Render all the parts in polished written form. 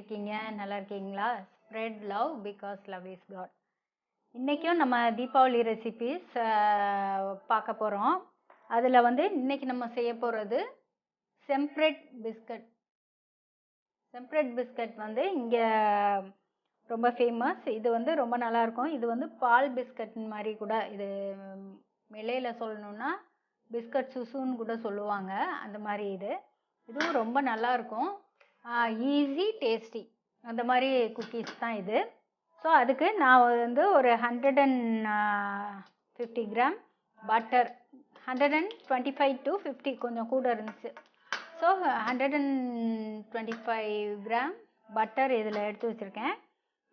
இருக்கீங்க? நல்லா இருக்கீங்களா? Spread love because love is God. இன்றைக்கும் நம்ம தீபாவளி ரெசிபீஸ் பார்க்க போகிறோம். அதில் இன்னைக்கு நம்ம செய்ய போகிறது செம்ப்ரெட் பிஸ்கட். செம்ப்ரெட் பிஸ்கட் இங்கே ரொம்ப ஃபேமஸ். இது ரொம்ப நல்லாயிருக்கும். இது பால் பிஸ்கட் மாதிரி கூட, இது மெல்லையில் சொல்லணுன்னா பிஸ்கட் சுசுன்னு கூட சொல்லுவாங்க. அந்த மாதிரி இதுவும் ரொம்ப நல்லாயிருக்கும். ஈஸி டேஸ்டி அந்த மாதிரி குக்கீஸ் தான் இது. ஸோ அதுக்கு நான் ஒரு 150 கிராம் பட்டர், 125 to 50 கொஞ்சம் கூட இருந்துச்சு. ஸோ 125 கிராம் பட்டர் இதில் எடுத்து வச்சுருக்கேன்.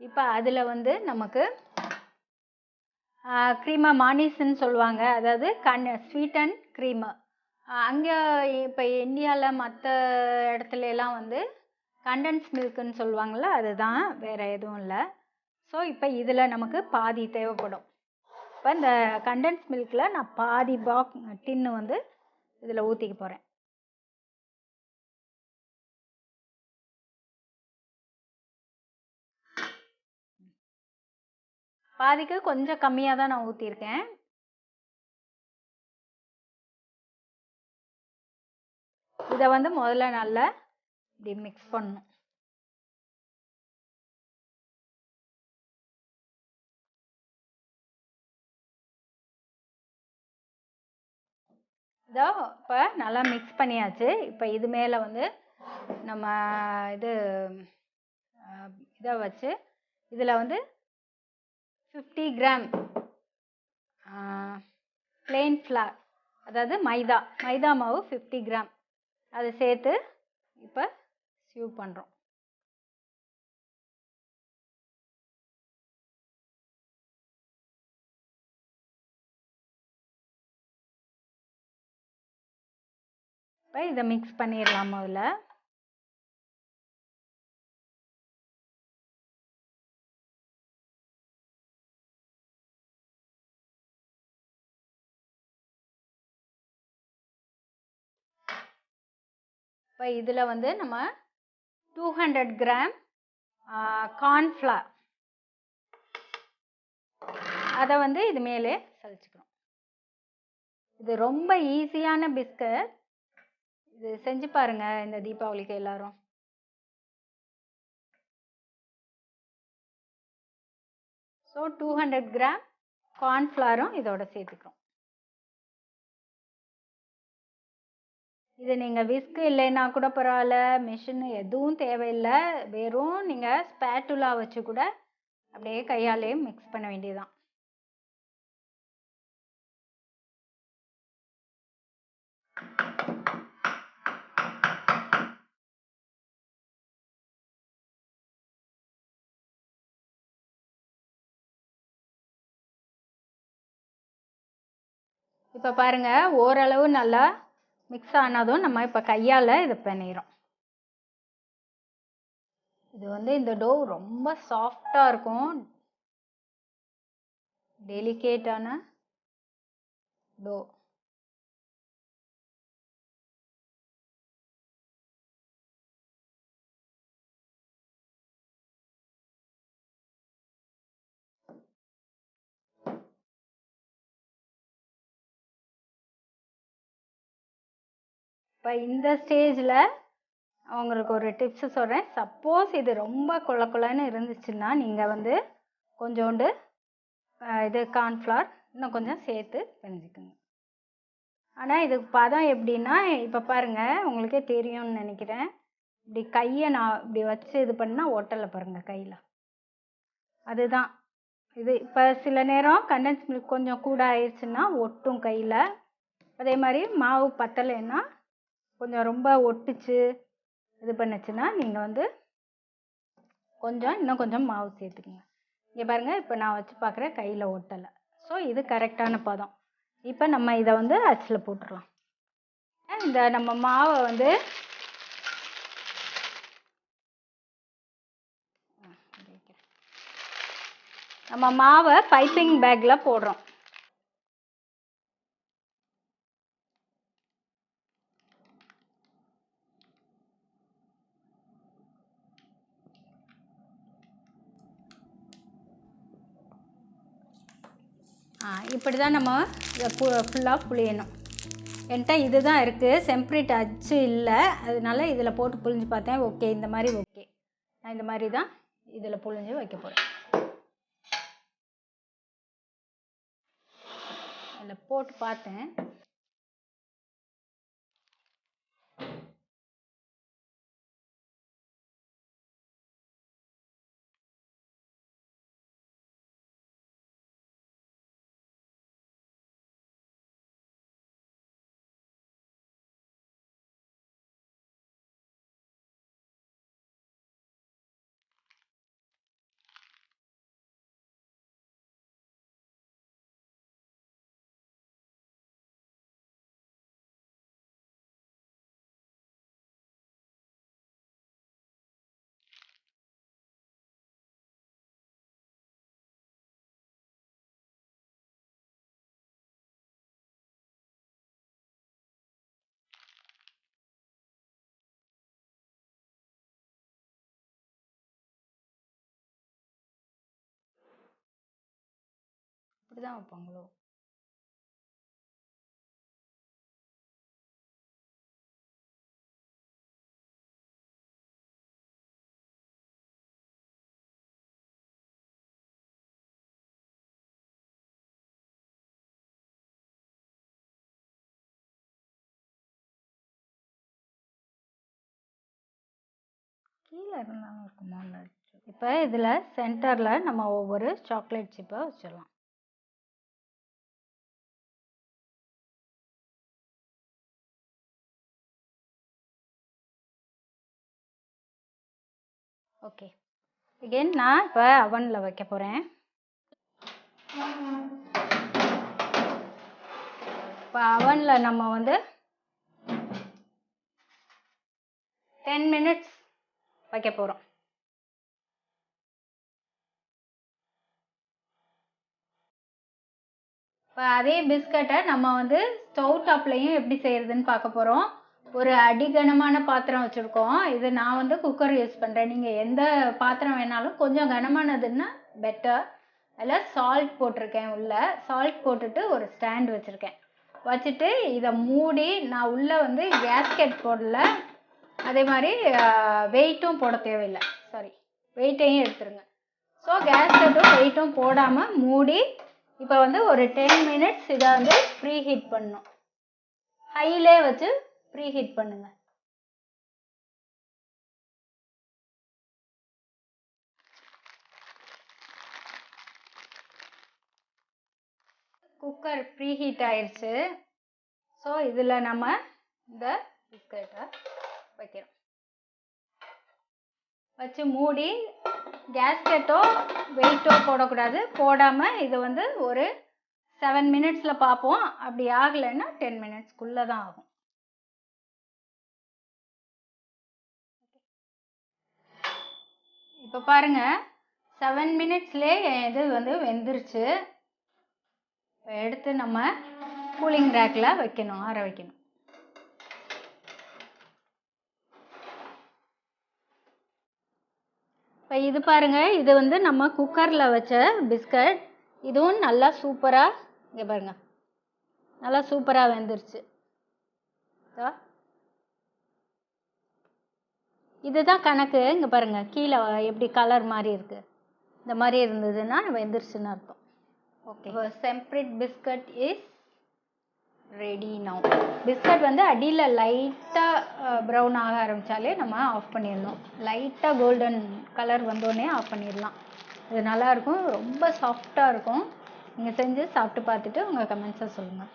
இப்போ அதில் நமக்கு க்ரீமா மானிஸ்ன்னு சொல்லுவாங்க, அதாவது ஸ்வீட் அண்ட் க்ரீமு. அங்கே இப்போ இந்தியாவில் மற்ற இடத்துல எல்லாம் கண்டன்ஸ் மில்க்குன்னு சொல்லுவாங்கள்ல, அதுதான், வேறு எதுவும் இல்லை. ஸோ இப்போ இதில் நமக்கு பாதி தேவைப்படும். இப்போ இந்த கண்டன்ஸ் மில்கில் நான் பாதி டின்னு இதில் ஊற்றிக்க போகிறேன். பாதிக்கு கொஞ்சம் கம்மியாக தான் நான் ஊற்றிருக்கேன். இதை முதல்ல நல்லா இப்படி மிக்ஸ் பண்ணணும். இதோ இப்போ நல்லா மிக்ஸ் பண்ணியாச்சு. இப்போ இது மேலே நம்ம இதை வச்சு இதில் 50 கிராம் பிளெயின் ஃப்ளார், அதாவது மைதா மாவு 50 கிராம் அதை சேர்த்து இப்போ ஸ்யூ பண்ணுறோம். இப்போ இதை மிக்ஸ் பண்ணிடலாம் முதல்ல. இப்போ இதில் நம்ம 200 கிராம் கார்ன்ஃப்ளவர் அதை இது மேலே சலிச்சுக்கிறோம். இது ரொம்ப ஈஸியான பிஸ்கட். இது செஞ்சு பாருங்க இந்த தீபாவளிக்கு எல்லாரும். ஸோ 200 கிராம் கார்ன்ஃப்ளவரும் இதோட சேர்த்துக்கிறோம். இது நீங்கள் விஸ்க் இல்லைன்னா கூட பரவாயில்ல, மிஷின் எதுவும் தேவையில்லை. வெறும் நீங்கள் ஸ்பேட்டுலா வச்சு கூட அப்படியே கையாலே மிக்ஸ் பண்ண வேண்டியதுதான். இப்போ பாருங்க, ஓரளவு நல்லா மிக்ஸ் ஆனதும் நம்ம இப்போ கையால் இது பண்ணிடுறோம். இது இந்த டோ ரொம்ப சாஃப்டாக இருக்கும், டெலிகேட்டான டோ. இப்போ இந்த ஸ்டேஜில் உங்களுக்கு ஒரு டிப்ஸு சொல்கிறேன். சப்போஸ் இது ரொம்ப கொலன்னு இருந்துச்சுன்னா நீங்கள் கொஞ்சோண்டு இது கார்ன்ஃப்ளவர் இன்னும் கொஞ்சம் சேர்த்து செஞ்சுக்கோங்க. ஆனால் இதுக்கு பதம் எப்படின்னா, இப்போ பாருங்கள், உங்களுக்கே தெரியும்னு நினைக்கிறேன். இப்படி கையை நான் இப்படி வச்சு இது பண்ணால் ஒட்டலை பாருங்கள் கையில். அதுதான் இது. இப்போ சில நேரம் கண்டென்ஸ் மில்க் கொஞ்சம் கூட ஆயிடுச்சுன்னா ஒட்டும் கையில். அதே மாதிரி மாவு பத்தலைன்னா, கொஞ்சம் ரொம்ப ஒட்டுச்சு இது பண்ணுச்சுன்னா நீங்கள் இன்னும் கொஞ்சம் மாவு சேர்த்துக்குங்க. இங்கே பாருங்கள், இப்போ நான் வச்சு பார்க்குறேன், கையில் ஒட்டலை. ஸோ இது கரெக்டான பதம். இப்போ நம்ம இதை அச்சில் போட்டுடலாம். இந்த நம்ம மாவை நம்ம மாவை பைப்பிங் பேக்கில் போடுறோம். இப்படி தான் நம்ம இதை ஃபுல்லாக புளியணும். என்கிட்ட இது தான் இருக்குது, செம்ப்ரிட் அச்சு இல்லை, அதனால இதில் போட்டு புளிஞ்சு பார்த்தேன். ஓகே, இந்த மாதிரி ஓகே. நான் இந்த மாதிரி தான் இதில் புளிஞ்சு வைக்க போகிறேன். அதில் போட்டு பார்த்தேன். இப்படி தான் வைப்பாங்களோ? கீழே இருந்தாலும் இருக்குமா? இப்போ இதில் சென்டரில் நம்ம ஒவ்வொரு சாக்லேட் சிப்பை வச்சிடலாம். ஓகே, அகெயின் நான் இப்போ அவனில் வைக்க போகிறேன். இப்போ அவனில் நம்ம வந்து 10 minutes வைக்க போகிறோம். இப்போ அதே பிஸ்கட்டை நம்ம வந்து ஸ்டவ் டாப்லையும் எப்படி செய்கிறதுன்னு பார்க்க போகிறோம். ஒரு அடிகனமான பாத்திரம் வச்சுருக்கோம். இது நான் வந்து குக்கர் யூஸ் பண்ணுறேன். நீங்கள் எந்த பாத்திரம் வேணாலும் கொஞ்சம் கனமானதுன்னா பெட்டர். அதில் சால்ட் போட்டிருக்கேன். உள்ளே சால்ட் போட்டுட்டு ஒரு ஸ்டாண்ட் வச்சுருக்கேன். வச்சுட்டு இதை மூடி நான் உள்ளே வந்து கேஸ்கெட் போடல, அதே மாதிரி வெயிட்டும் போட தேவையில்லை. சாரி, வெயிட்டையும் எடுத்துருங்க. ஸோ கேஸ்கெட்டும் வெயிட்டும் போடாமல் மூடி இப்போ வந்து ஒரு 10 minutes இதை வந்து ப்ரீ ஹீட் பண்ணணும். ஹையிலே வச்சு ப்ரீ ஹீட் பண்ணுங்க. குக்கர் ப்ரீ ஹீட் ஆயிடுச்சு. ஸோ இதில் நம்ம இந்த பிஸ்கட்டை வைக்கிறோம். வச்சு மூடி கேஸ்கெட்டோ வெயிட்டோ போடக்கூடாது. போடாமல் இது வந்து ஒரு 7 minutes பார்ப்போம். அப்படி ஆகலைன்னா 10 minutes தான் ஆகும். இப்போ பாருங்க, 7 minutesலேயே இது வந்து வெந்துருச்சு. எடுத்து நம்ம கூலிங் ரேக்கில் வைக்கணும், ஆற வைக்கணும். இப்போ இது பாருங்க, இது வந்து நம்ம குக்கரில் வச்ச பிஸ்கட். இதுவும் நல்லா சூப்பராக, இங்கே பாருங்க, நல்லா சூப்பராக வெந்துருச்சு. இதுதான் கணக்கு. இங்கே பாருங்க, கீழே எப்படி கலர் மாதிரி இருக்கு. இந்த மாதிரி இருந்ததுன்னா வெந்துருச்சுன்னு அர்த்தம். ஓகே, செம்ப்ரிட் biscuit is ready now. Biscuit வந்து அடியில் லைட்டாக ப்ரௌன் ஆக ஆரம்பித்தாலே நம்ம ஆஃப் பண்ணிடணும். லைட்டாக கோல்டன் கலர் வந்தோடனே ஆஃப் பண்ணிடலாம். இது நல்லாயிருக்கும், ரொம்ப சாஃப்டாக இருக்கும். நீங்கள் செஞ்சு சாப்பிட்டு பார்த்துட்டு உங்கள் கமெண்ட்ஸை சொல்லுங்கள்.